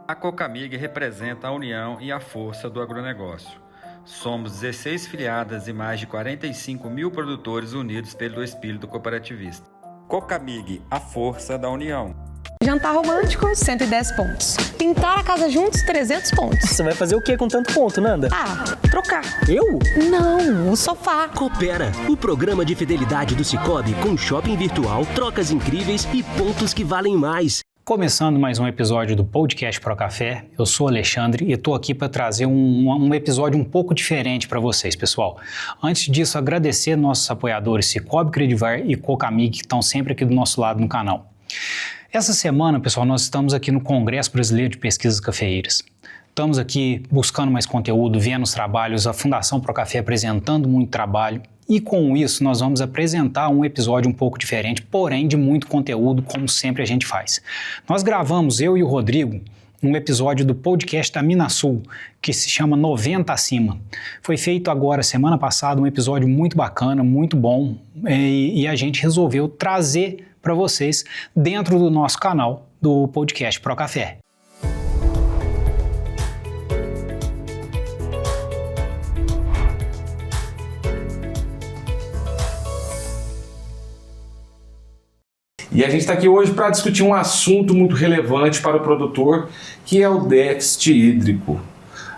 A Cocamig representa a união e a força do agronegócio. Somos 16 filiadas e mais de 45 mil produtores unidos pelo espírito cooperativista. Cocamig, a força da união. Jantar romântico, 110 pontos. Pintar a casa juntos, 300 pontos. Você vai fazer o que com tanto ponto, Nanda? Trocar. Eu? Não, o sofá. Coopera, o programa de fidelidade do Sicoob com shopping virtual, trocas incríveis e pontos que valem mais. Começando mais um episódio do Podcast Pro Café, eu sou o Alexandre e estou aqui para trazer um episódio um pouco diferente para vocês, pessoal. Antes disso, agradecer nossos apoiadores Sicoob Credivar e Cocamig, que estão sempre aqui do nosso lado no canal. Essa semana, pessoal, nós estamos aqui no Congresso Brasileiro de Pesquisas Cafeeiras. Estamos aqui buscando mais conteúdo, vendo os trabalhos, a Fundação Pro Café apresentando muito trabalho. E com isso, nós vamos apresentar um episódio um pouco diferente, porém de muito conteúdo, como sempre a gente faz. Nós gravamos, eu e o Rodrigo, um episódio do podcast da Minasul, que se chama 90 Acima. Foi feito agora, semana passada, um episódio muito bacana, muito bom, e a gente resolveu trazer para vocês dentro do nosso canal do Podcast Pro Café. E a gente está aqui hoje para discutir um assunto muito relevante para o produtor, que é o déficit hídrico.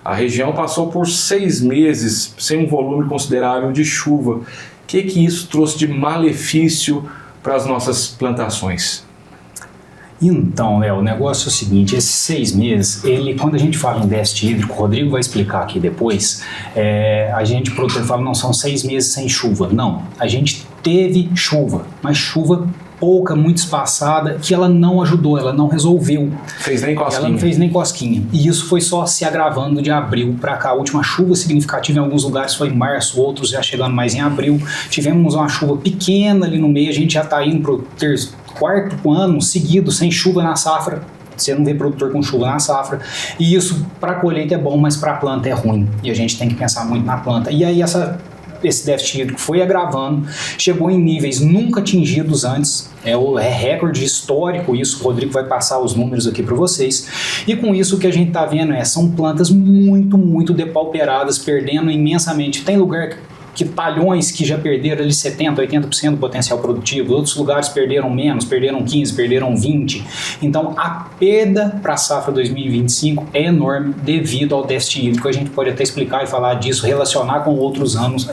A região passou por 6 meses sem um volume considerável de chuva. O que isso trouxe de malefício para as nossas plantações? Então, Léo, o negócio é o seguinte, esses 6 meses, quando a gente fala em déficit hídrico, o Rodrigo vai explicar aqui depois, o produtor fala, não, são 6 meses sem chuva. Não, a gente teve chuva, mas chuva pouca, muito espaçada, que ela não ajudou, ela não resolveu. Fez nem cosquinha. Ela não fez nem cosquinha. E isso foi só se agravando de abril para cá. A última chuva significativa em alguns lugares foi em março, outros já chegando mais em abril. Tivemos uma chuva pequena ali no meio, a gente já está indo para o quarto ano seguido sem chuva na safra. Você não vê produtor com chuva na safra. E isso para a colheita é bom, mas para a planta é ruim. E a gente tem que pensar muito na planta. E aí esse déficit hídrico foi agravando, chegou em níveis nunca atingidos antes, é recorde histórico isso, o Rodrigo vai passar os números aqui para vocês, e com isso o que a gente está vendo são plantas muito, muito depauperadas, perdendo imensamente. Tem lugar que talhões que já perderam ali 70%, 80% do potencial produtivo, outros lugares perderam menos, perderam 15%, perderam 20%. Então a perda para a safra 2025 é enorme devido ao déficit hídrico. A gente pode até explicar e falar disso, relacionar com outros anos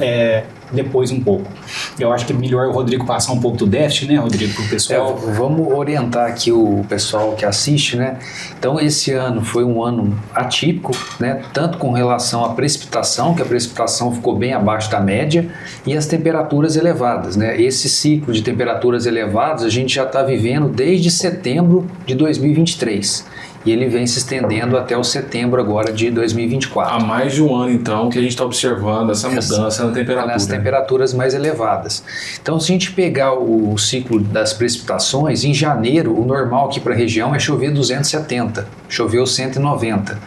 depois um pouco. Eu acho que é melhor o Rodrigo passar um pouco do déficit, né, Rodrigo, para o pessoal. Vamos orientar aqui o pessoal que assiste, né? Então esse ano foi um ano atípico, né? Tanto com relação à precipitação, que a precipitação ficou bem abaixo da média, e as temperaturas elevadas, né? Esse ciclo de temperaturas elevadas a gente já está vivendo desde setembro de 2023. E ele vem se estendendo até o setembro agora de 2024. Há mais de um ano, então, que a gente está observando essa mudança na temperatura. Nas temperaturas mais elevadas. Então, se a gente pegar o ciclo das precipitações, em janeiro, o normal aqui para a região é chover 270, choveu 190.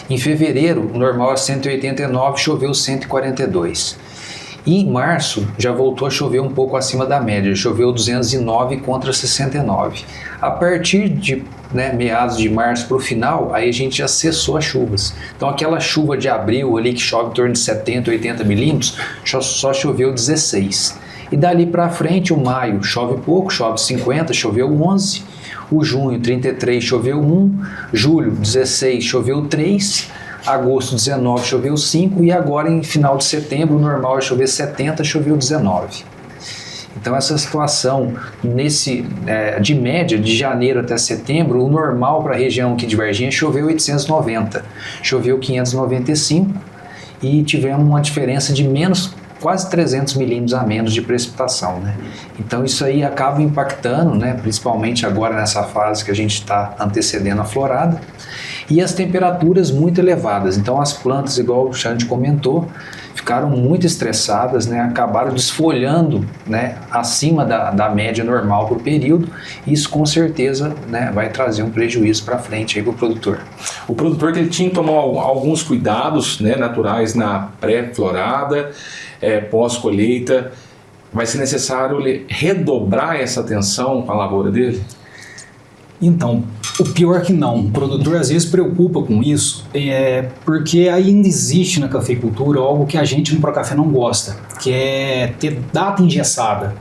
Em fevereiro, o normal é 189, choveu 142. E em março já voltou a chover um pouco acima da média, choveu 209 contra 69. A partir de meados de março para o final, aí a gente já cessou as chuvas. Então aquela chuva de abril ali que chove em torno de 70, 80 milímetros, só choveu 16. E dali para frente o maio chove pouco, chove 50, choveu 11. O junho 33 choveu 1, julho 16 choveu 3. Agosto 19 choveu 5 e agora em final de setembro o normal é chover 70, choveu 19. Então essa situação de média de janeiro até setembro, o normal para a região aqui de Varginha choveu 890, choveu 595 e tivemos uma diferença de quase 300 milímetros a menos de precipitação, né? Então isso aí acaba impactando, né, principalmente agora nessa fase que a gente está antecedendo a florada, e as temperaturas muito elevadas. Então as plantas, igual o Xande comentou, ficaram muito estressadas, né, acabaram desfolhando, né, acima da média normal para o período. Isso com certeza, né, vai trazer um prejuízo para frente para o produtor. O produtor ele tinha que tomar alguns cuidados, né, naturais na pré-florada, pós-colheita. Vai ser necessário redobrar essa atenção com a lavoura dele? Então, o pior que não, o produtor às vezes preocupa com isso, porque ainda existe na cafeicultura algo que a gente no Procafé não gosta, que é ter data engessada,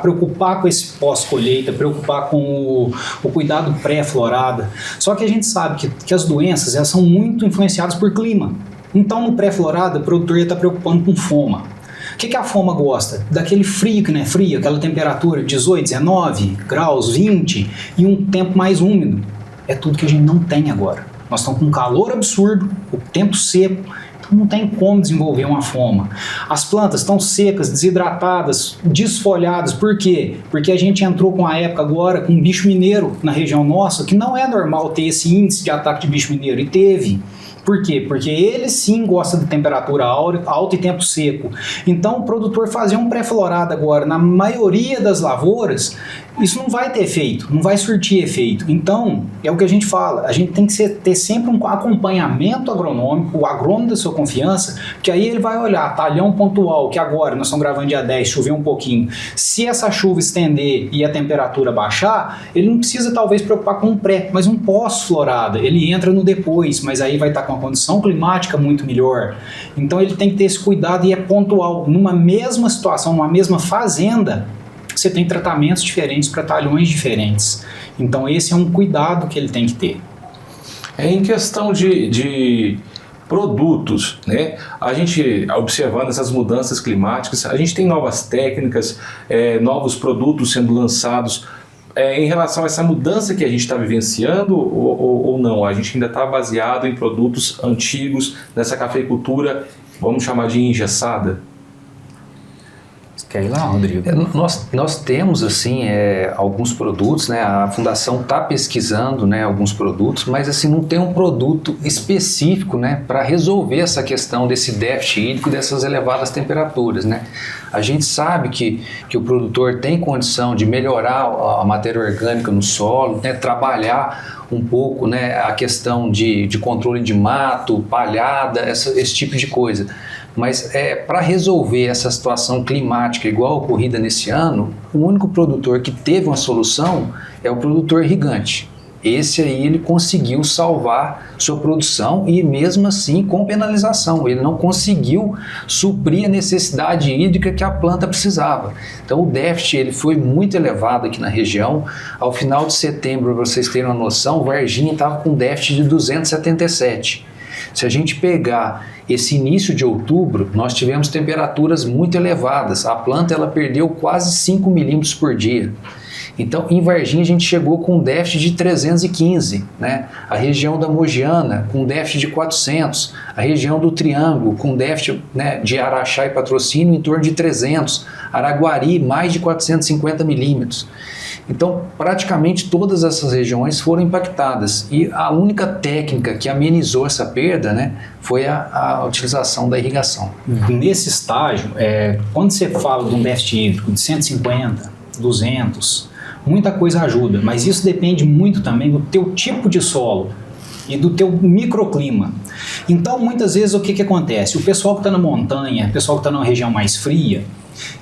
preocupar com esse pós-colheita, preocupar com o cuidado pré-florada. Só que a gente sabe que as doenças elas são muito influenciadas por clima. Então, no pré-florada, o produtor ia estar preocupando com foma. O que a foma gosta? Daquele frio que não é frio, aquela temperatura 18, 19 graus, 20 e um tempo mais úmido. É tudo que a gente não tem agora. Nós estamos com um calor absurdo, o tempo seco, então não tem como desenvolver uma foma. As plantas estão secas, desidratadas, desfolhadas. Por quê? Porque a gente entrou com a época agora com bicho mineiro na região nossa, que não é normal ter esse índice de ataque de bicho mineiro, e teve. Por quê? Porque ele sim gosta de temperatura alta e tempo seco. Então o produtor fazer um pré-florado agora, na maioria das lavouras, isso não vai ter efeito, não vai surtir efeito. Então, é o que a gente fala, a gente tem que ter sempre um acompanhamento agronômico, o agrônomo da sua confiança, que aí ele vai olhar, talhão pontual, que agora nós estamos gravando dia 10, choveu um pouquinho. Se essa chuva estender e a temperatura baixar, ele não precisa talvez preocupar com um pré, mas um pós-florada, ele entra no depois, mas aí vai estar com uma condição climática muito melhor. Então ele tem que ter esse cuidado e é pontual. Numa mesma situação, numa mesma fazenda, você tem tratamentos diferentes para talhões diferentes. Então esse é um cuidado que ele tem que ter. Em questão de produtos, né? A gente observando essas mudanças climáticas, a gente tem novas técnicas, novos produtos sendo lançados. Em relação a essa mudança que a gente está vivenciando ou não? A gente ainda está baseado em produtos antigos, nessa cafeicultura, vamos chamar de engessada? Quer ir lá, Rodrigo? Nós temos assim alguns produtos, né? A fundação está pesquisando, né, alguns produtos, mas assim não tem um produto específico, né, para resolver essa questão desse déficit hídrico e dessas elevadas temperaturas, né? A gente sabe que o produtor tem condição de melhorar a matéria orgânica no solo, né, trabalhar um pouco, né, a questão de controle de mato, palhada, esse tipo de coisa. Mas para resolver essa situação climática igual a ocorrida nesse ano, o único produtor que teve uma solução é o produtor irrigante. Esse aí ele conseguiu salvar sua produção e mesmo assim com penalização. Ele não conseguiu suprir a necessidade hídrica que a planta precisava. Então o déficit ele foi muito elevado aqui na região. Ao final de setembro, para vocês terem uma noção, Varginha estava com déficit de 277. Se a gente pegar esse início de outubro, nós tivemos temperaturas muito elevadas. A planta ela perdeu quase 5 milímetros por dia. Então, em Varginha, a gente chegou com um déficit de 315, né? A região da Mogiana, com um déficit de 400. A região do Triângulo, com déficit, né, de Araxá e Patrocínio, em torno de 300. Araguari, mais de 450 milímetros. Então, praticamente todas essas regiões foram impactadas e a única técnica que amenizou essa perda, né, foi a utilização da irrigação. Nesse estágio, quando você fala de um déficit hídrico de 150, 200, muita coisa ajuda, mas isso depende muito também do teu tipo de solo e do teu microclima. Então, muitas vezes, o que acontece? O pessoal que está na montanha, o pessoal que está numa região mais fria,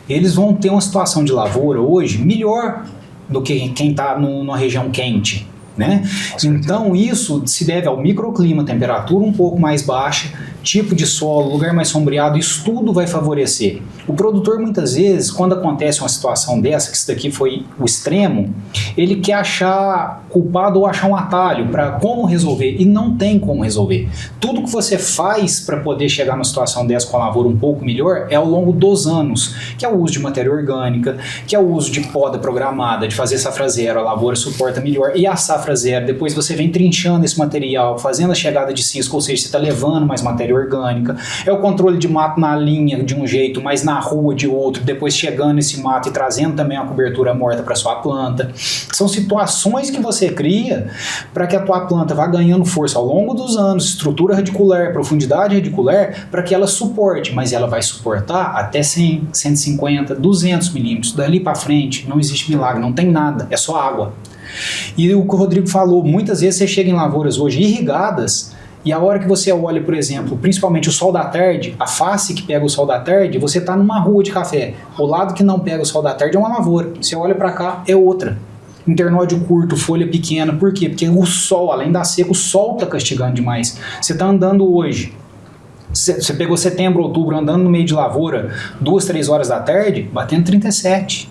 eles vão ter uma situação de lavoura hoje melhor do que quem está numa região quente, né? Então isso se deve ao microclima, temperatura um pouco mais baixa, tipo de solo, lugar mais sombreado, isso tudo vai favorecer. O produtor muitas vezes, quando acontece uma situação dessa, que isso daqui foi o extremo, ele quer achar culpado ou achar um atalho para como resolver, e não tem como resolver. Tudo que você faz para poder chegar numa situação dessa com a lavoura um pouco melhor é ao longo dos anos, que é o uso de matéria orgânica, que é o uso de poda programada, de fazer safra zero, a lavoura suporta melhor, e a safra zero, depois você vem trinchando esse material, fazendo a chegada de cisco, ou seja, você está levando mais matéria orgânica, é o controle de mato na linha de um jeito, mas na rua de outro, depois chegando esse mato e trazendo também uma cobertura morta para sua planta. São situações que você cria para que a tua planta vá ganhando força ao longo dos anos, estrutura radicular, profundidade radicular, para que ela suporte, mas ela vai suportar até 100, 150, 200 milímetros. Dali para frente não existe milagre, não tem nada, é só água. E o que o Rodrigo falou, muitas vezes você chega em lavouras hoje irrigadas e a hora que você olha, por exemplo, principalmente o sol da tarde, a face que pega o sol da tarde, você está numa rua de café. O lado que não pega o sol da tarde é uma lavoura. Você olha para cá, é outra. internódio curto, folha pequena. Por quê? Porque o sol, além da seca, o sol está castigando demais. Você está andando hoje, você pegou setembro, outubro, andando no meio de lavoura, 2, 3 horas da tarde, batendo 37,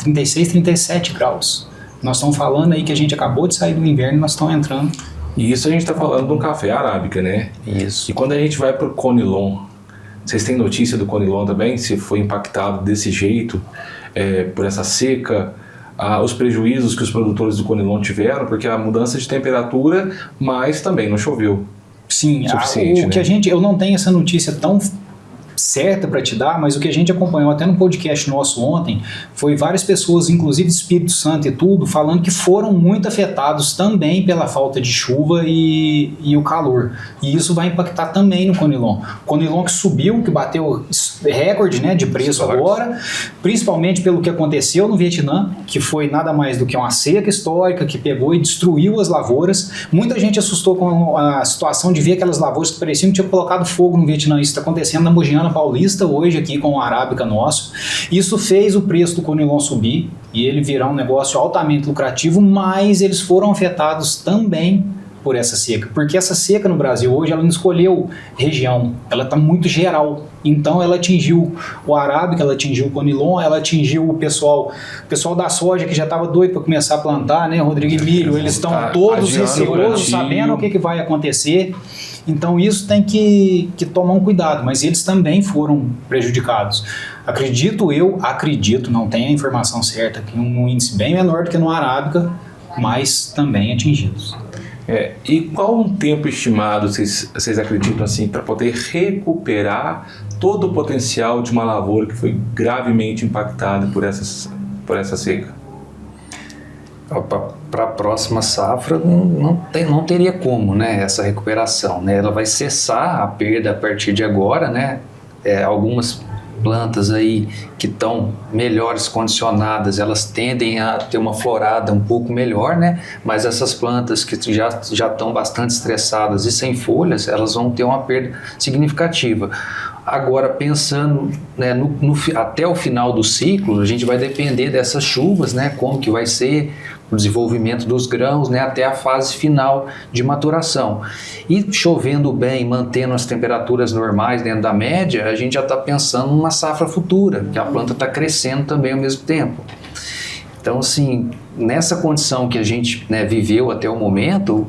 36, 37 graus. Nós estamos falando aí que a gente acabou de sair do inverno e nós estamos entrando. E isso a gente está falando de um café arábica, né? Isso. E quando a gente vai para o Conilon, vocês têm notícia do Conilon também? Se foi impactado desse jeito, por essa seca, os prejuízos que os produtores do Conilon tiveram, porque a mudança de temperatura, mas também não choveu. Sim, suficiente, né? eu não tenho essa notícia tão certa para te dar, mas o que a gente acompanhou até no podcast nosso ontem foi várias pessoas, inclusive de Espírito Santo e tudo, falando que foram muito afetados também pela falta de chuva e o calor. E isso vai impactar também no Conilon. Conilon que subiu, que bateu recorde, né, de preço agora, principalmente pelo que aconteceu no Vietnã, que foi nada mais do que uma seca histórica que pegou e destruiu as lavouras. Muita gente assustou com a situação de ver aquelas lavouras que pareciam que tinham colocado fogo no Vietnã. Isso está acontecendo na Mogiana Paulista hoje aqui com o arábica nosso. Isso fez o preço do Conilon subir e ele virar um negócio altamente lucrativo, mas eles foram afetados também por essa seca, porque essa seca no Brasil hoje ela não escolheu região, ela está muito geral. Então ela atingiu o arábica, ela atingiu o Conilon, ela atingiu o pessoal da soja que já estava doido para começar a plantar, né, Rodrigo e Milho, eles estão todos receosos, sabendo o que vai acontecer. Então isso tem que tomar um cuidado, mas eles também foram prejudicados. Acredito, não tenho a informação certa, que um índice bem menor do que no arábica, mas também atingidos. E qual um tempo estimado vocês acreditam assim para poder recuperar todo o potencial de uma lavoura que foi gravemente impactada por essa seca? Para a próxima safra não teria como, né, essa recuperação, né? Ela vai cessar a perda a partir de agora, né? Algumas plantas aí que estão melhores condicionadas, elas tendem a ter uma florada um pouco melhor, né? Mas essas plantas que já estão bastante estressadas e sem folhas, elas vão ter uma perda significativa. Agora, pensando, né, até o final do ciclo, a gente vai depender dessas chuvas, né, como que vai ser o desenvolvimento dos grãos, né, até a fase final de maturação. E chovendo bem, mantendo as temperaturas normais dentro da média, a gente já está pensando numa safra futura, que a planta está crescendo também ao mesmo tempo. Então, assim, nessa condição que a gente, né, viveu até o momento,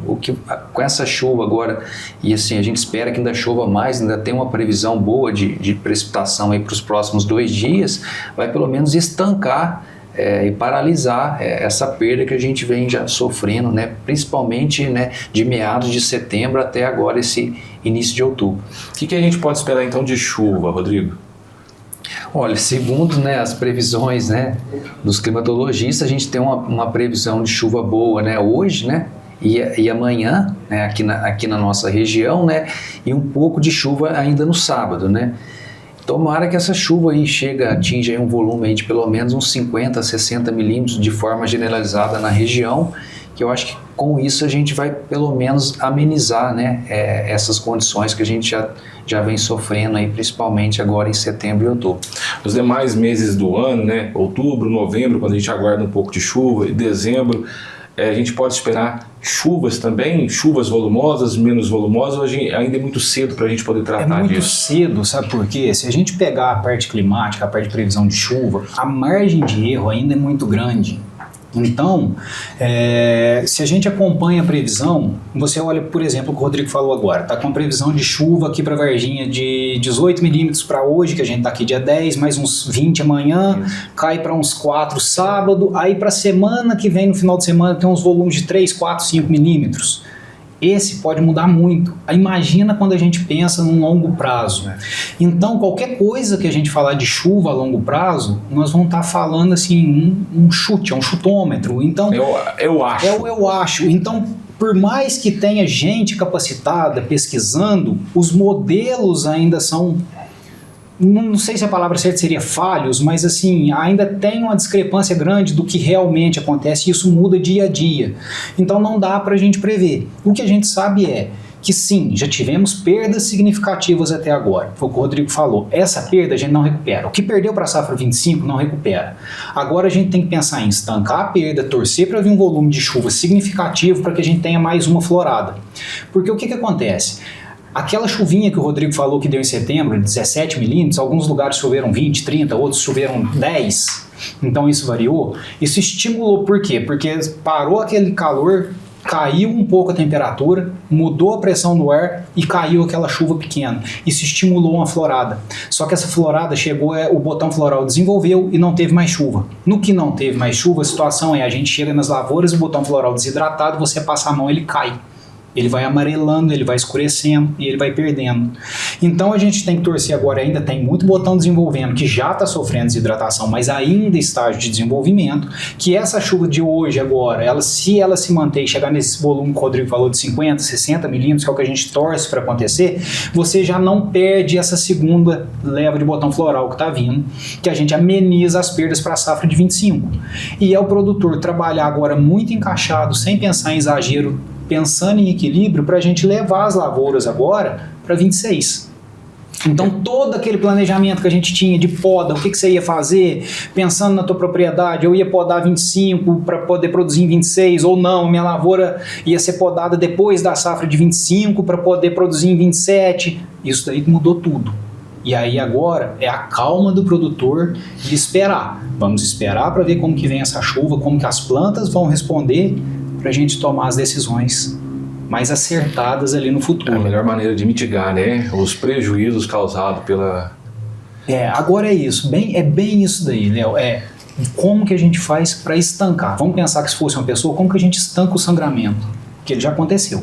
com essa chuva agora, e assim, a gente espera que ainda chova mais, ainda tem uma previsão boa de precipitação aí para os próximos 2 dias, vai pelo menos estancar e paralisar essa perda que a gente vem já sofrendo, né, principalmente, né, de meados de setembro até agora esse início de outubro. O que a gente pode esperar então de chuva, Rodrigo? Olha, segundo, né, as previsões, né, dos climatologistas, a gente tem uma previsão de chuva boa, né, hoje, né, e amanhã, né, aqui na nossa região, né, e um pouco de chuva ainda no sábado, né. Tomara que essa chuva aí atinja aí um volume aí de pelo menos uns 50 a 60 milímetros de forma generalizada na região, que eu acho que com isso a gente vai pelo menos amenizar, né, essas condições que a gente já vem sofrendo aí, principalmente agora em setembro e outubro. Os demais meses do ano, né, outubro, novembro, quando a gente aguarda um pouco de chuva, e dezembro, a gente pode esperar chuvas também, chuvas volumosas, menos volumosas, ou ainda é muito cedo para a gente poder tratar disso? É muito cedo, sabe por quê? Se a gente pegar a parte climática, a parte de previsão de chuva, a margem de erro ainda é muito grande. Então, se a gente acompanha a previsão, você olha, por exemplo, o que o Rodrigo falou agora, está com a previsão de chuva aqui para Varginha de 18 milímetros para hoje, que a gente está aqui dia 10, mais uns 20 amanhã, cai para uns 4 sábado, aí para a semana que vem, no final de semana, tem uns volumes de 3, 4, 5 milímetros. Esse pode mudar muito. Imagina quando a gente pensa num longo prazo. Então, qualquer coisa que a gente falar de chuva a longo prazo, nós vamos estar falando assim, um chute, um chutômetro. Então, eu acho. Eu acho. Então, por mais que tenha gente capacitada pesquisando, os modelos ainda são... Não sei se a palavra certa seria falhos, mas assim, ainda tem uma discrepância grande do que realmente acontece e isso muda dia a dia. Então não dá para a gente prever. O que a gente sabe é que sim, já tivemos perdas significativas até agora. Foi o que o Rodrigo falou. Essa perda a gente não recupera. O que perdeu para a safra 25 não recupera. Agora a gente tem que pensar em estancar a perda, torcer para vir um volume de chuva significativo para que a gente tenha mais uma florada. Porque o que acontece? Aquela chuvinha que o Rodrigo falou que deu em setembro, 17 milímetros, alguns lugares choveram 20, 30, outros choveram 10, então isso variou. Isso estimulou, por quê? Porque parou aquele calor, caiu um pouco a temperatura, mudou a pressão do ar e caiu aquela chuva pequena. Isso estimulou uma florada. Só que essa florada chegou, o botão floral desenvolveu e não teve mais chuva. No que não teve mais chuva, a situação é a gente chega nas lavouras, o botão floral desidratado, você passa a mão, ele cai. Ele vai amarelando, ele vai escurecendo e ele vai perdendo. Então a gente tem que torcer agora, ainda tem muito botão desenvolvendo que já está sofrendo desidratação, mas ainda em estágio de desenvolvimento, que essa chuva de hoje agora, se ela se manter e chegar nesse volume que o Rodrigo falou de 50, 60 milímetros, que é o que a gente torce para acontecer, você já não perde essa segunda leva de botão floral que está vindo, que a gente ameniza as perdas para a safra de 25. E é o produtor trabalhar agora muito encaixado, sem pensar em exagero, pensando em equilíbrio para a gente levar as lavouras agora para 26. Então todo aquele planejamento que a gente tinha de poda, o que você ia fazer, pensando na tua propriedade, eu ia podar 25 para poder produzir em 26 ou não, minha lavoura ia ser podada depois da safra de 25 para poder produzir em 27, isso daí mudou tudo. E aí agora é a calma do produtor de esperar. Vamos esperar para ver como que vem essa chuva, como que as plantas vão responder, para a gente tomar as decisões mais acertadas ali no futuro. É a melhor maneira de mitigar, né, os prejuízos causados pela... Agora é isso, é bem isso daí, Léo, como que a gente faz para estancar. Vamos pensar que se fosse uma pessoa, como que a gente estanca o sangramento? Que ele já aconteceu.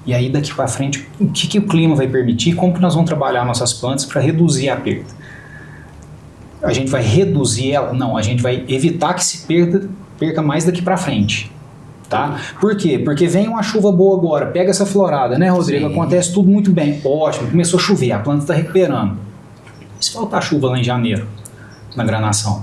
E aí daqui para frente, o que o clima vai permitir, como que nós vamos trabalhar nossas plantas para reduzir a perda? A gente vai reduzir ela? Não, a gente vai evitar que se perca mais daqui para frente. Tá? Por quê? Porque vem uma chuva boa agora, pega essa florada, né, Rodrigo? Sim. Acontece tudo muito bem, ótimo, começou a chover, a planta está recuperando. E se faltar chuva lá em janeiro, na granação?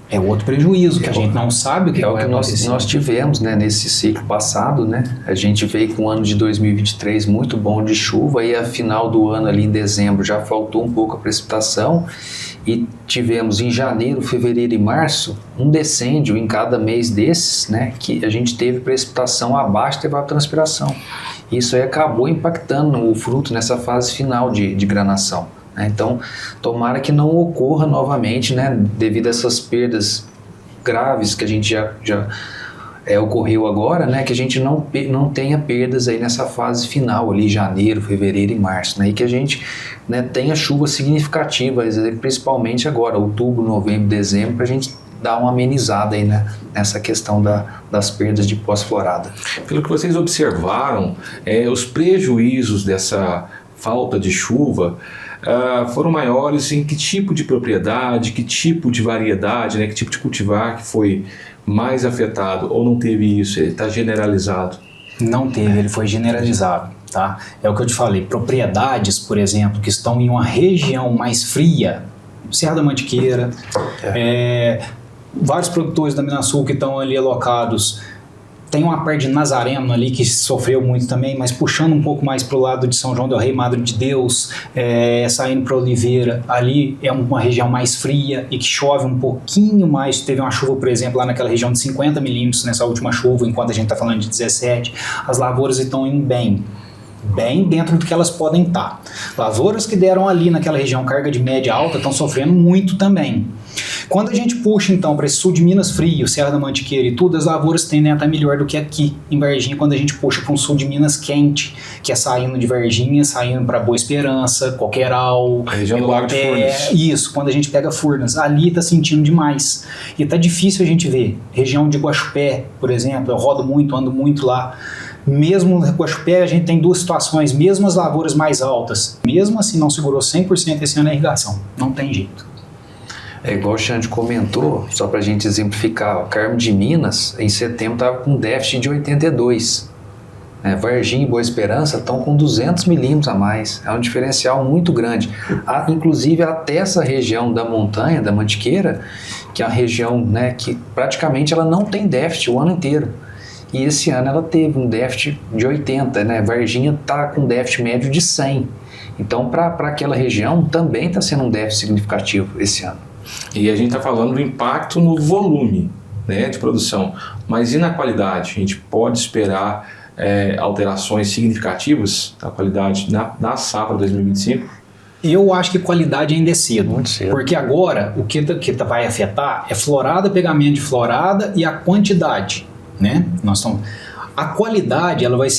É outro prejuízo, que a gente não sabe o que vai acontecer. Nós tivemos, né, nesse ciclo passado, né, a gente veio com o ano de 2023 muito bom de chuva e a final do ano ali em dezembro já faltou um pouco a precipitação e tivemos em janeiro, fevereiro e março um decêndio em cada mês desses, né, que a gente teve precipitação abaixo da evapotranspiração. Isso aí acabou impactando o fruto nessa fase final de granação. Então, tomara que não ocorra novamente, né, devido a essas perdas graves que a gente já ocorreu agora, né, que a gente não tenha perdas aí nessa fase final ali, janeiro, fevereiro e março, né, e que a gente, né, tenha chuva significativa, principalmente agora, outubro, novembro, dezembro, para a gente dar uma amenizada aí, né, nessa questão das perdas de pós-florada. Pelo que vocês observaram, os prejuízos dessa falta de chuva foram maiores em que tipo de propriedade, que tipo de variedade, né, que tipo de cultivar que foi mais afetado, ou não teve isso? Ele está generalizado? Não teve, ele foi generalizado, tá? É o que eu te falei, propriedades, por exemplo, que estão em uma região mais fria, Serra da Mantiqueira, vários produtores da Minas Sul que estão ali alocados. Tem uma parte de Nazareno ali que sofreu muito também, mas puxando um pouco mais para o lado de São João del Rei, Madre de Deus, saindo para Oliveira, ali é uma região mais fria e que chove um pouquinho mais. Teve uma chuva, por exemplo, lá naquela região de 50 milímetros nessa última chuva, enquanto a gente está falando de 17. As lavouras estão indo bem dentro do que elas podem estar. Lavouras que deram ali naquela região carga de média alta estão sofrendo muito também. Quando a gente puxa então para esse sul de Minas frio, Serra da Mantiqueira e tudo, as lavouras tendem a estar melhor do que aqui em Varginha, quando a gente puxa para um sul de Minas quente, que é saindo de Varginha, saindo para Boa Esperança, Coqueiral, a região do Lago de Furnas. Isso, quando a gente pega Furnas, ali está sentindo demais. E está difícil a gente ver. Região de Guaxupé, por exemplo, eu rodo muito, ando muito lá. Mesmo no Guaxupé, a gente tem duas situações, mesmo as lavouras mais altas, mesmo assim não segurou 100% esse ano a irrigação, não tem jeito. Igual o Xande comentou, só para a gente exemplificar, o Carmo de Minas, em setembro, estava com déficit de 82. Varginha e Boa Esperança estão com 200 milímetros a mais. É um diferencial muito grande. Inclusive, até essa região da montanha, da Mantiqueira, que é uma região, né, que praticamente ela não tem déficit o ano inteiro. e esse ano ela teve um déficit de 80, né? Varginha está com déficit médio de 100. Então, para aquela região, também está sendo um déficit significativo esse ano. E a gente está falando do impacto no volume, né, de produção, mas e na qualidade? A gente pode esperar alterações significativas da qualidade na safra 2025? Eu acho que qualidade ainda é cedo. Muito cedo. Porque agora o que vai afetar é florada, pegamento de florada e a quantidade, né? A qualidade ela vai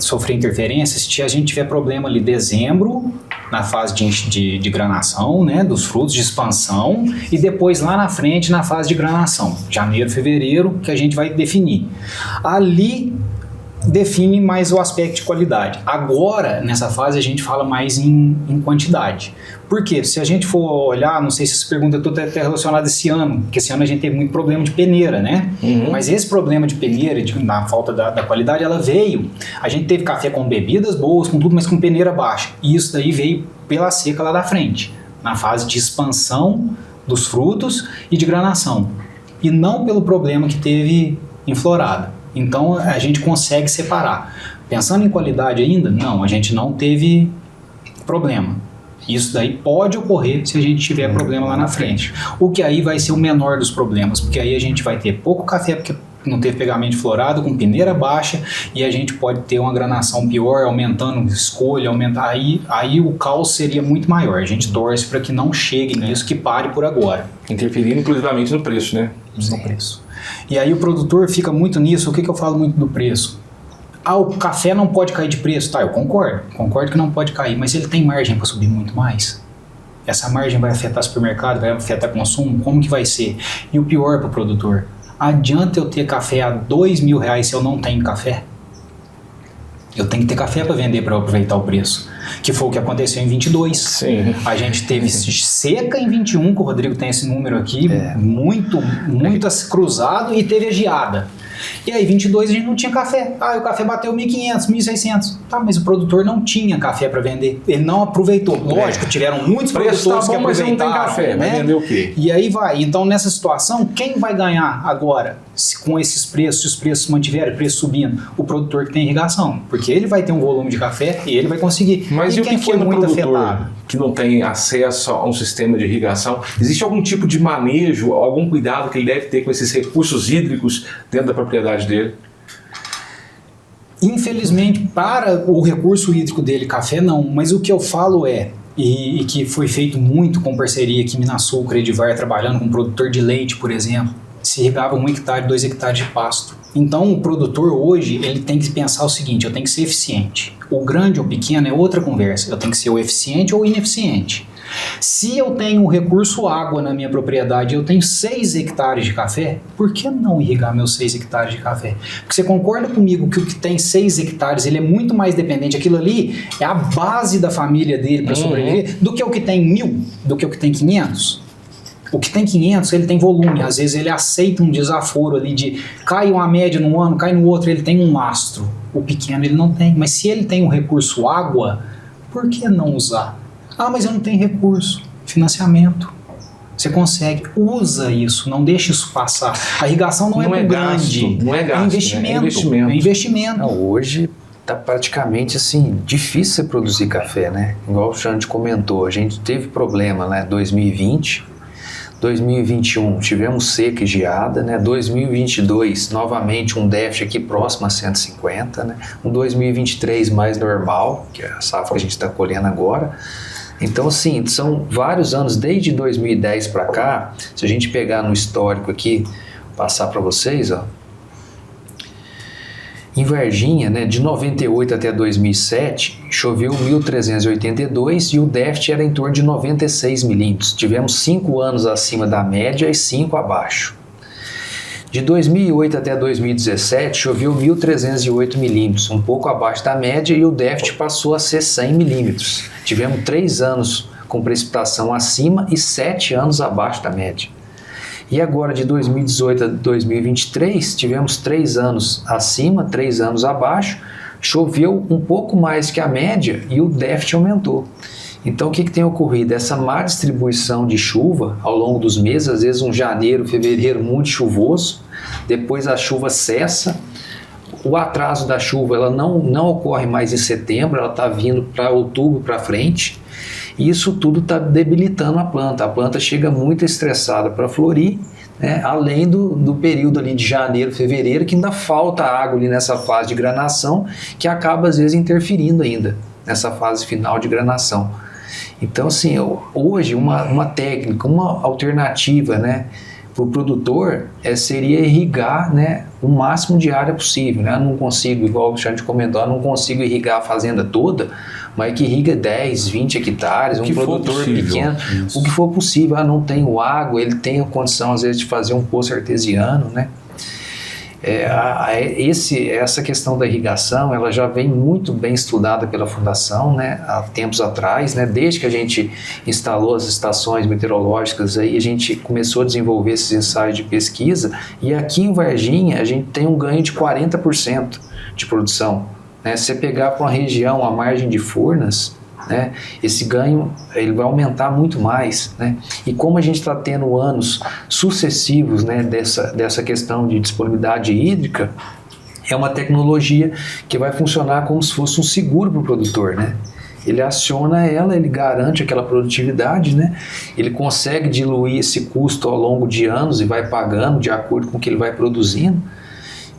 sofrer interferência se a gente tiver problema ali em dezembro, na fase de granação, né, dos frutos, de expansão, e depois lá na frente na fase de granação, janeiro, fevereiro, que a gente vai definir. Ali define mais o aspecto de qualidade. Agora, nessa fase, a gente fala mais em quantidade. Por quê? Se a gente for olhar, não sei se essa pergunta é até relacionada esse ano, porque esse ano a gente teve muito problema de peneira, né? Mas esse problema de peneira, na falta da qualidade, ela veio. A gente teve café com bebidas boas, com tudo, mas com peneira baixa. E isso daí veio pela seca lá da frente, na fase de expansão dos frutos e de granação. E não pelo problema que teve em florada. Então a gente consegue separar. Pensando em qualidade ainda, não, a gente não teve problema. Isso daí pode ocorrer se a gente tiver problema lá na frente. O que aí vai ser o menor dos problemas, porque aí a gente vai ter pouco café, porque não teve pegamento de florado, com peneira baixa, e a gente pode ter uma granação pior, aumentando escolha, aí o caos seria muito maior. A gente torce para que não chegue nisso, que pare por agora. Interferindo inclusivamente no preço, né? No preço. E aí o produtor fica muito nisso. O que eu falo muito do preço? O café não pode cair de preço. Tá, eu concordo que não pode cair, mas ele tem margem para subir muito mais. Essa margem vai afetar o supermercado, vai afetar o consumo, como que vai ser? E o pior para o produtor, adianta eu ter café a R$2.000 se eu não tenho café? Eu tenho que ter café para vender para aproveitar o preço. Que foi o que aconteceu em 22. Sim. A gente teve seca em 21, que o Rodrigo tem esse número aqui, muito cruzado, e teve a geada. E aí, 22, a gente não tinha café. O café bateu 1.500, 1.600. Tá, mas o produtor não tinha café para vender. Ele não aproveitou. Lógico, tiveram muitos produtores que aproveitaram. Mas não tem café, né? Vai vender o quê? E aí vai. Então, nessa situação, quem vai ganhar agora com esses preços, se os preços mantiverem, preço subindo? O produtor que tem irrigação. Porque ele vai ter um volume de café e ele vai conseguir. Mas e o quem pequeno foi muito produtor afetado? Que não tem acesso a um sistema de irrigação? Existe algum tipo de manejo, algum cuidado que ele deve ter com esses recursos hídricos dentro da propriedade dele? Infelizmente, para o recurso hídrico dele, café não, mas o que eu falo e que foi feito muito com parceria aqui em Minasul, o Credivar, trabalhando com produtor de leite, por exemplo, se irrigava 1 hectare, 2 hectares de pasto. Então, o produtor hoje, ele tem que pensar o seguinte, eu tenho que ser eficiente. O grande ou pequeno é outra conversa, eu tenho que ser ou eficiente ou ineficiente. Se eu tenho um recurso água na minha propriedade e eu tenho 6 hectares de café, por que não irrigar meus 6 hectares de café? Porque você concorda comigo que o que tem 6 hectares ele é muito mais dependente, aquilo ali é a base da família dele para sobreviver, do que o que tem 1.000, do que o que tem 500? O que tem 500, ele tem volume, às vezes ele aceita um desaforo ali de cai uma média num ano, cai no outro, ele tem um lastro. O pequeno ele não tem, mas se ele tem um recurso água, por que não usar? Mas eu não tenho recurso, financiamento. Você consegue, usa isso, não deixa isso passar. A irrigação não é grande, não é gasto, investimento. É investimento. Não, hoje está praticamente assim, difícil você produzir café, né? Igual o Xande comentou, a gente teve problema, né? 2020, 2021 tivemos seca e geada, né? 2022 novamente um déficit aqui próximo a 150, né? Um 2023 mais normal, que é a safra que a gente está colhendo agora. Então, assim, são vários anos, desde 2010 para cá, se a gente pegar no histórico aqui, passar para vocês, ó, em Varginha, né, de 98 até 2007, choveu 1.382 e o déficit era em torno de 96 milímetros. Tivemos 5 anos acima da média e 5 abaixo. De 2008 até 2017, choveu 1.308 milímetros, um pouco abaixo da média, e o déficit passou a ser 100 milímetros. Tivemos 3 anos com precipitação acima e 7 anos abaixo da média. E agora, de 2018 a 2023, tivemos 3 anos acima, 3 anos abaixo, choveu um pouco mais que a média e o déficit aumentou. Então, o que tem ocorrido? Essa má distribuição de chuva ao longo dos meses, às vezes um janeiro, fevereiro muito chuvoso, depois a chuva cessa o atraso da chuva ela não ocorre mais em setembro, ela está vindo para outubro para frente, e isso tudo está debilitando a planta chega muito estressada para florir, né? Além do período ali de janeiro, fevereiro, que ainda falta água ali nessa fase de granação, que acaba às vezes interferindo ainda nessa fase final de granação. Então, assim, hoje uma técnica, uma alternativa, né, para o produtor seria irrigar, né, o máximo de área possível, né? Eu não consigo, igual o gente comentou, eu não consigo irrigar a fazenda toda, mas que irriga 10, 20 hectares, um produtor pequeno, o que for possível. Não tenho água, ele tem a condição às vezes de fazer um poço artesiano, né? Essa questão da irrigação, ela já vem muito bem estudada pela Fundação, né, há tempos atrás, né, desde que a gente instalou as estações meteorológicas, aí a gente começou a desenvolver esses ensaios de pesquisa, e aqui em Varginha a gente tem um ganho de 40% de produção. Né? Se você pegar para uma região à margem de Furnas, né, esse ganho ele vai aumentar muito mais, né? E como a gente está tendo anos sucessivos, né, dessa questão de disponibilidade hídrica, é uma tecnologia que vai funcionar como se fosse um seguro para o produtor, né? Ele aciona ela, ele garante aquela produtividade, né? Ele consegue diluir esse custo ao longo de anos e vai pagando de acordo com o que ele vai produzindo.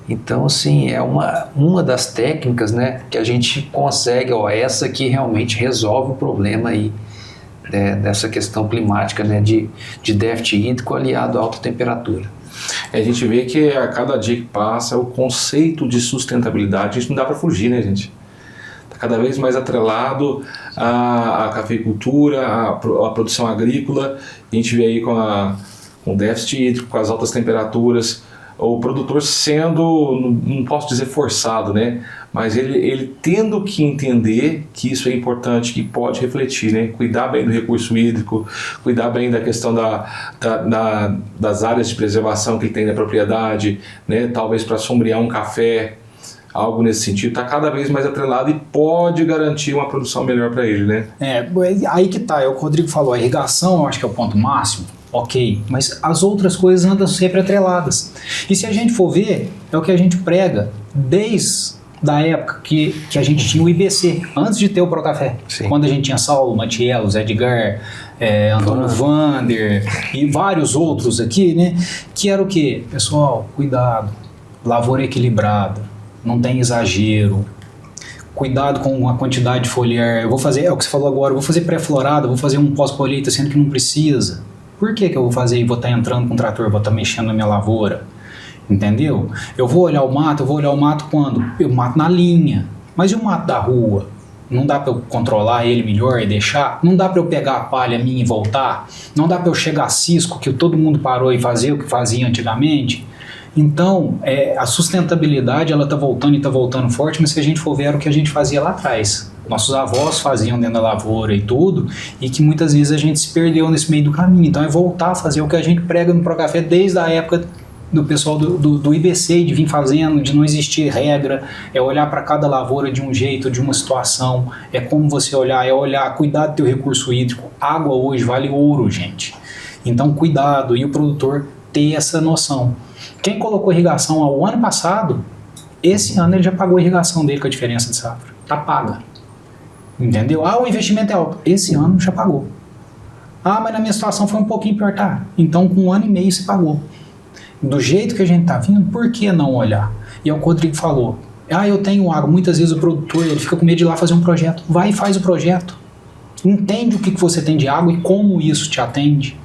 Então, assim, é uma das técnicas, né, que a gente consegue, essa aqui realmente resolve o problema aí, dessa questão climática, né, de déficit hídrico aliado à alta temperatura. A gente vê que a cada dia que passa, o conceito de sustentabilidade, isso não dá para fugir, né, gente? Está cada vez mais atrelado à cafeicultura, à produção agrícola. A gente vê aí com o déficit hídrico, com as altas temperaturas, o produtor sendo, não posso dizer forçado, né? Mas ele tendo que entender que isso é importante, que pode refletir, né? Cuidar bem do recurso hídrico, cuidar bem da questão das áreas de preservação que ele tem na propriedade, né? Talvez para sombrear um café, algo nesse sentido, está cada vez mais atrelado e pode garantir uma produção melhor para ele, né? Aí que tá, é o que o Rodrigo falou, a irrigação eu acho que é o ponto máximo. Ok, mas as outras coisas andam sempre atreladas. E se a gente for ver, é o que a gente prega desde a época que a gente tinha o IBC, antes de ter o Procafé. Sim. Quando a gente tinha Saulo, Matielos, Edgar, Antônio Vander e vários outros aqui, né? Que era o quê? Pessoal, cuidado, lavoura equilibrada, não tem exagero, cuidado com a quantidade de foliar. Eu vou fazer, é o que você falou agora, eu vou fazer pré-florada, vou fazer um pós-colheita sendo que não precisa. Por que eu vou fazer e vou estar entrando com o trator, vou estar mexendo na minha lavoura? Entendeu? Eu vou olhar o mato quando? Eu mato na linha. Mas e o mato da rua? Não dá para eu controlar ele melhor e deixar? Não dá para eu pegar a palha minha e voltar? Não dá para eu chegar a cisco, que todo mundo parou e fazer o que fazia antigamente? Então, a sustentabilidade ela está voltando e está voltando forte, mas se a gente for ver era o que a gente fazia lá atrás. Nossos avós faziam dentro da lavoura e tudo, e que muitas vezes a gente se perdeu nesse meio do caminho. Então é voltar a fazer o que a gente prega no Procafé desde a época do pessoal do IBC, de vir fazendo, de não existir regra, é olhar para cada lavoura de um jeito, de uma situação, é como você olhar, cuidar do teu recurso hídrico. Água hoje vale ouro, gente. Então cuidado, e o produtor ter essa noção. Quem colocou irrigação ao ano passado, esse ano ele já pagou a irrigação dele com a diferença de safra. Tá paga. Entendeu? O investimento é alto. Esse ano já pagou. Mas na minha situação foi um pouquinho pior, tá? Então com 1 ano e meio você pagou. Do jeito que a gente tá vindo, por que não olhar? E é o que o Rodrigo falou. Eu tenho água. Muitas vezes o produtor ele fica com medo de ir lá fazer um projeto. Vai e faz o projeto. Entende o que você tem de água e como isso te atende.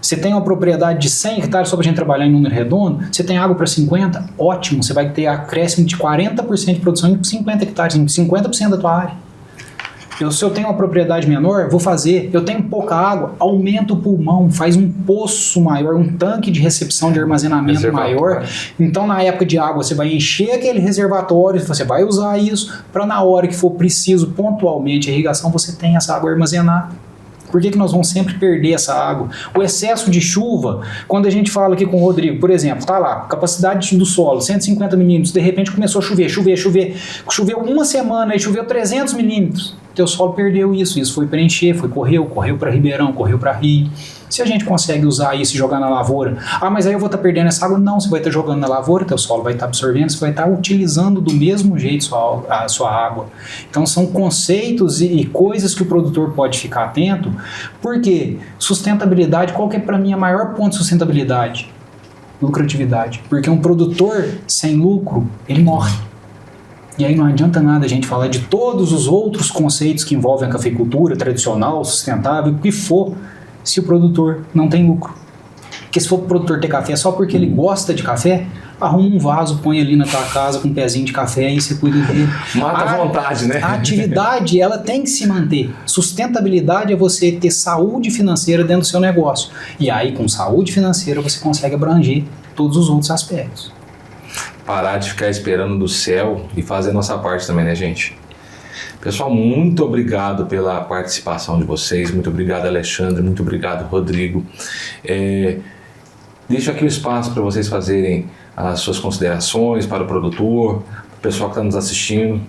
Você tem uma propriedade de 100 hectares só para a gente trabalhar em número redondo, você tem água para 50, ótimo, você vai ter acréscimo de 40% de produção em 50 hectares, em 50% da tua área. Se eu tenho uma propriedade menor, vou fazer. Eu tenho pouca água, aumenta o pulmão, faz um poço maior, um tanque de recepção de armazenamento maior. Então, na época de água, você vai encher aquele reservatório, você vai usar isso para na hora que for preciso, pontualmente, a irrigação, você tem essa água armazenada. Por que nós vamos sempre perder essa água? O excesso de chuva, quando a gente fala aqui com o Rodrigo, por exemplo, tá lá, capacidade do solo, 150 milímetros, de repente começou a chover. Choveu uma semana e choveu 300 milímetros. teu solo perdeu isso foi preencher, correu para Ribeirão, correu para Rio. Se a gente consegue usar isso e jogar na lavoura, mas aí eu vou estar perdendo essa água? Não, você vai estar jogando na lavoura, teu solo vai estar absorvendo, você vai estar utilizando do mesmo jeito a sua água. Então são conceitos e coisas que o produtor pode ficar atento, porque sustentabilidade, qual que é para mim a maior ponto de sustentabilidade? Lucratividade. Porque um produtor sem lucro, ele morre. E aí não adianta nada a gente falar de todos os outros conceitos que envolvem a cafeicultura tradicional, sustentável, o que for, se o produtor não tem lucro. Porque se for o produtor ter café só porque ele gosta de café, arruma um vaso, põe ali na tua casa com um pezinho de café e você cuida dele. Mata à vontade, né? A atividade, ela tem que se manter. Sustentabilidade é você ter saúde financeira dentro do seu negócio. E aí, com saúde financeira, você consegue abranger todos os outros aspectos. Parar de ficar esperando do céu e fazer a nossa parte também, né, gente? Pessoal, muito obrigado pela participação de vocês, muito obrigado, Alexandre, muito obrigado, Rodrigo. Deixo aqui o espaço para vocês fazerem as suas considerações para o produtor, para o pessoal que está nos assistindo.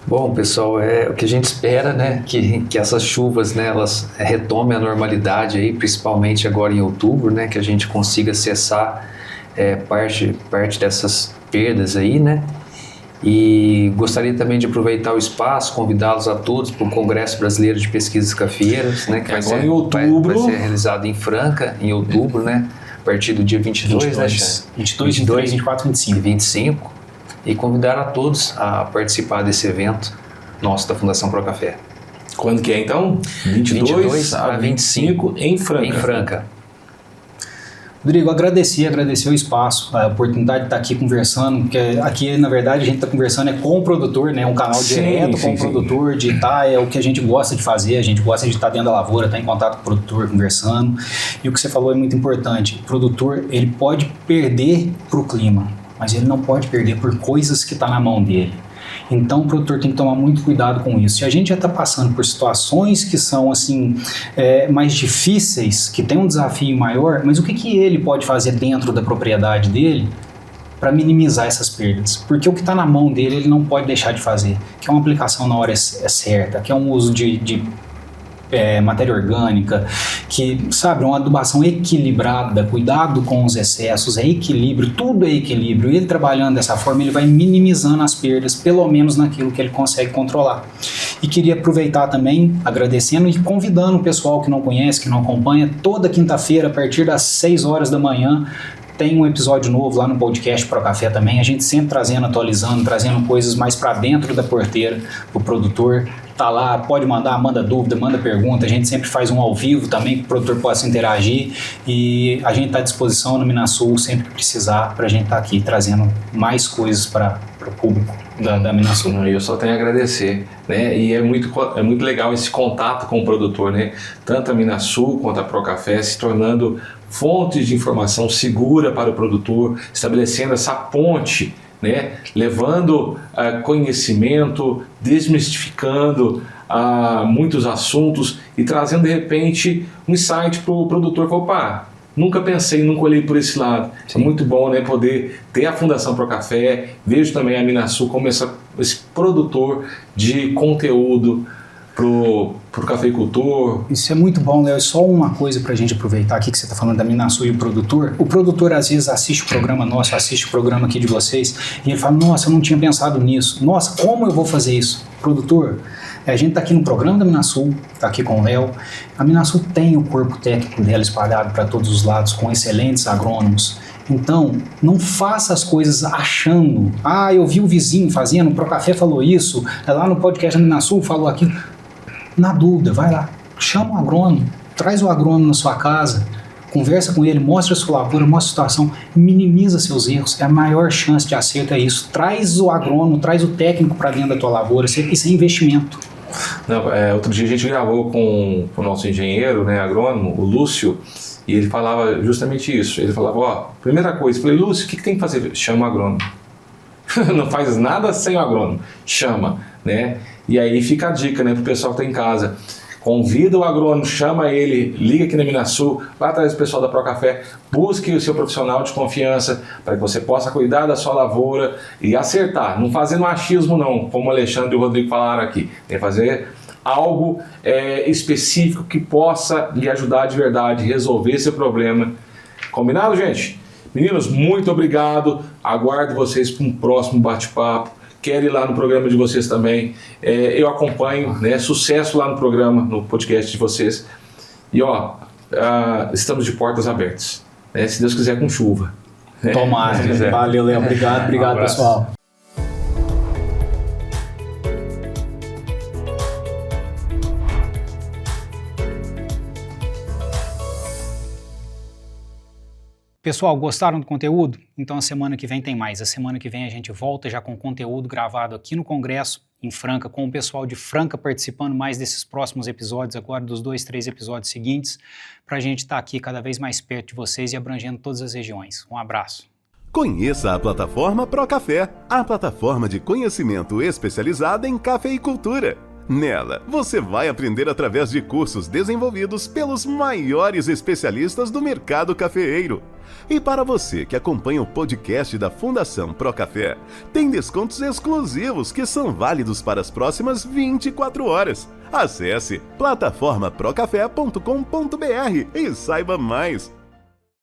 Bom, pessoal, o que a gente espera, né, que essas chuvas, né, elas retomem a normalidade aí, principalmente agora em outubro, né, que a gente consiga cessar parte dessas perdas aí, né. E gostaria também de aproveitar o espaço, convidá-los a todos para o Congresso Brasileiro de Pesquisas Cafeeiras, né, que vai ser realizado em Franca, em outubro, né, a partir do dia 22, né, 22, 23, 24, 25. 25. E convidar a todos a participar desse evento nosso da Fundação Procafé. Quando que é, então? 22 a 25 em Franca. Em Franca. Rodrigo, agradecer o espaço, a oportunidade de estar aqui conversando, porque aqui, na verdade, a gente está conversando com o produtor, né? Um canal direto com o produtor, de estar, é o que a gente gosta de fazer, a gente gosta de estar dentro da lavoura, estar em contato com o produtor, conversando. E o que você falou é muito importante. O produtor, ele pode perder para o clima, mas ele não pode perder por coisas que estão na mão dele. Então o produtor tem que tomar muito cuidado com isso. E a gente já está passando por situações que são assim, mais difíceis, que tem um desafio maior, mas o que ele pode fazer dentro da propriedade dele para minimizar essas perdas? Porque o que está na mão dele, ele não pode deixar de fazer, que é uma aplicação na hora certa, que é um uso de matéria orgânica, que, sabe, uma adubação equilibrada, cuidado com os excessos, equilíbrio, tudo é equilíbrio. E ele trabalhando dessa forma, ele vai minimizando as perdas, pelo menos naquilo que ele consegue controlar. E queria aproveitar também, agradecendo e convidando o pessoal que não conhece, que não acompanha, toda quinta-feira, a partir das 6 horas da manhã, tem um episódio novo lá no podcast Procafé também, a gente sempre trazendo, atualizando, trazendo coisas mais para dentro da porteira, o produtor tá lá, pode manda dúvida, manda pergunta, a gente sempre faz um ao vivo também, que o produtor possa interagir, e a gente está à disposição no Minasul sempre que precisar, para a gente estar aqui trazendo mais coisas para o público da Minasul. Eu só tenho a agradecer, né? E é muito legal esse contato com o produtor, né? Tanto a Minasul quanto a Procafé se tornando fontes de informação segura para o produtor, estabelecendo essa ponte, né? Levando conhecimento, desmistificando muitos assuntos e trazendo de repente um insight para o produtor. Opa, nunca pensei, nunca olhei por esse lado. Sim. É muito bom, né, poder ter a Fundação Procafé. Vejo também a Minasul como esse produtor de conteúdo pro cafeicultor. Isso é muito bom, Léo. Só uma coisa pra gente aproveitar aqui que você tá falando da Minasul e o produtor. O produtor às vezes assiste o programa nosso, assiste o programa aqui de vocês e ele fala, nossa, eu não tinha pensado nisso. Nossa, como eu vou fazer isso? Produtor, a gente tá aqui no programa da Minasul, tá aqui com o Léo. A Minasul tem o corpo técnico dela espalhado para todos os lados, com excelentes agrônomos. Então, não faça as coisas achando, eu vi o vizinho fazendo, o Procafé falou isso, lá no podcast da Minasul falou aquilo. Na dúvida, vai lá, chama o agrônomo, traz o agrônomo na sua casa, conversa com ele, mostra a sua lavoura, mostra a situação, minimiza seus erros, é a maior chance de acerto, é isso. Traz o agrônomo, traz o técnico para dentro da tua lavoura, isso é investimento. Não, outro dia a gente gravou com o nosso engenheiro, né, agrônomo, o Lúcio, e ele falava justamente isso. Ele falava, primeira coisa, eu falei, Lúcio, o que tem que fazer? Chama o agrônomo. Não faz nada sem o agrônomo, chama, né? E aí fica a dica, né, pro pessoal que tá em casa. Convida o agrônomo, chama ele, liga aqui na Minasul, vai atrás do pessoal da Procafé, busque o seu profissional de confiança para que você possa cuidar da sua lavoura e acertar, não fazendo achismo não, como o Alexandre e o Rodrigo falaram aqui, tem que fazer algo específico que possa lhe ajudar de verdade a resolver esse problema. Combinado, gente? Meninos, muito obrigado, aguardo vocês para um próximo bate-papo. Quero ir lá no programa de vocês também. Eu acompanho, né? Sucesso lá no programa, no podcast de vocês. E estamos de portas abertas. Né? Se Deus quiser, com chuva. Tomara. Valeu, Léo. Obrigado, pessoal. Pessoal, gostaram do conteúdo? Então a semana que vem tem mais. A semana que vem a gente volta já com conteúdo gravado aqui no Congresso, em Franca, com o pessoal de Franca participando mais desses próximos episódios, agora dos 2, 3 episódios seguintes, para a gente estar aqui cada vez mais perto de vocês e abrangendo todas as regiões. Um abraço. Conheça a plataforma Procafé, a plataforma de conhecimento especializada em cafeicultura. Nela, você vai aprender através de cursos desenvolvidos pelos maiores especialistas do mercado cafeeiro. E para você que acompanha o podcast da Fundação Procafé, tem descontos exclusivos que são válidos para as próximas 24 horas. Acesse plataformaprocafé.com.br e saiba mais.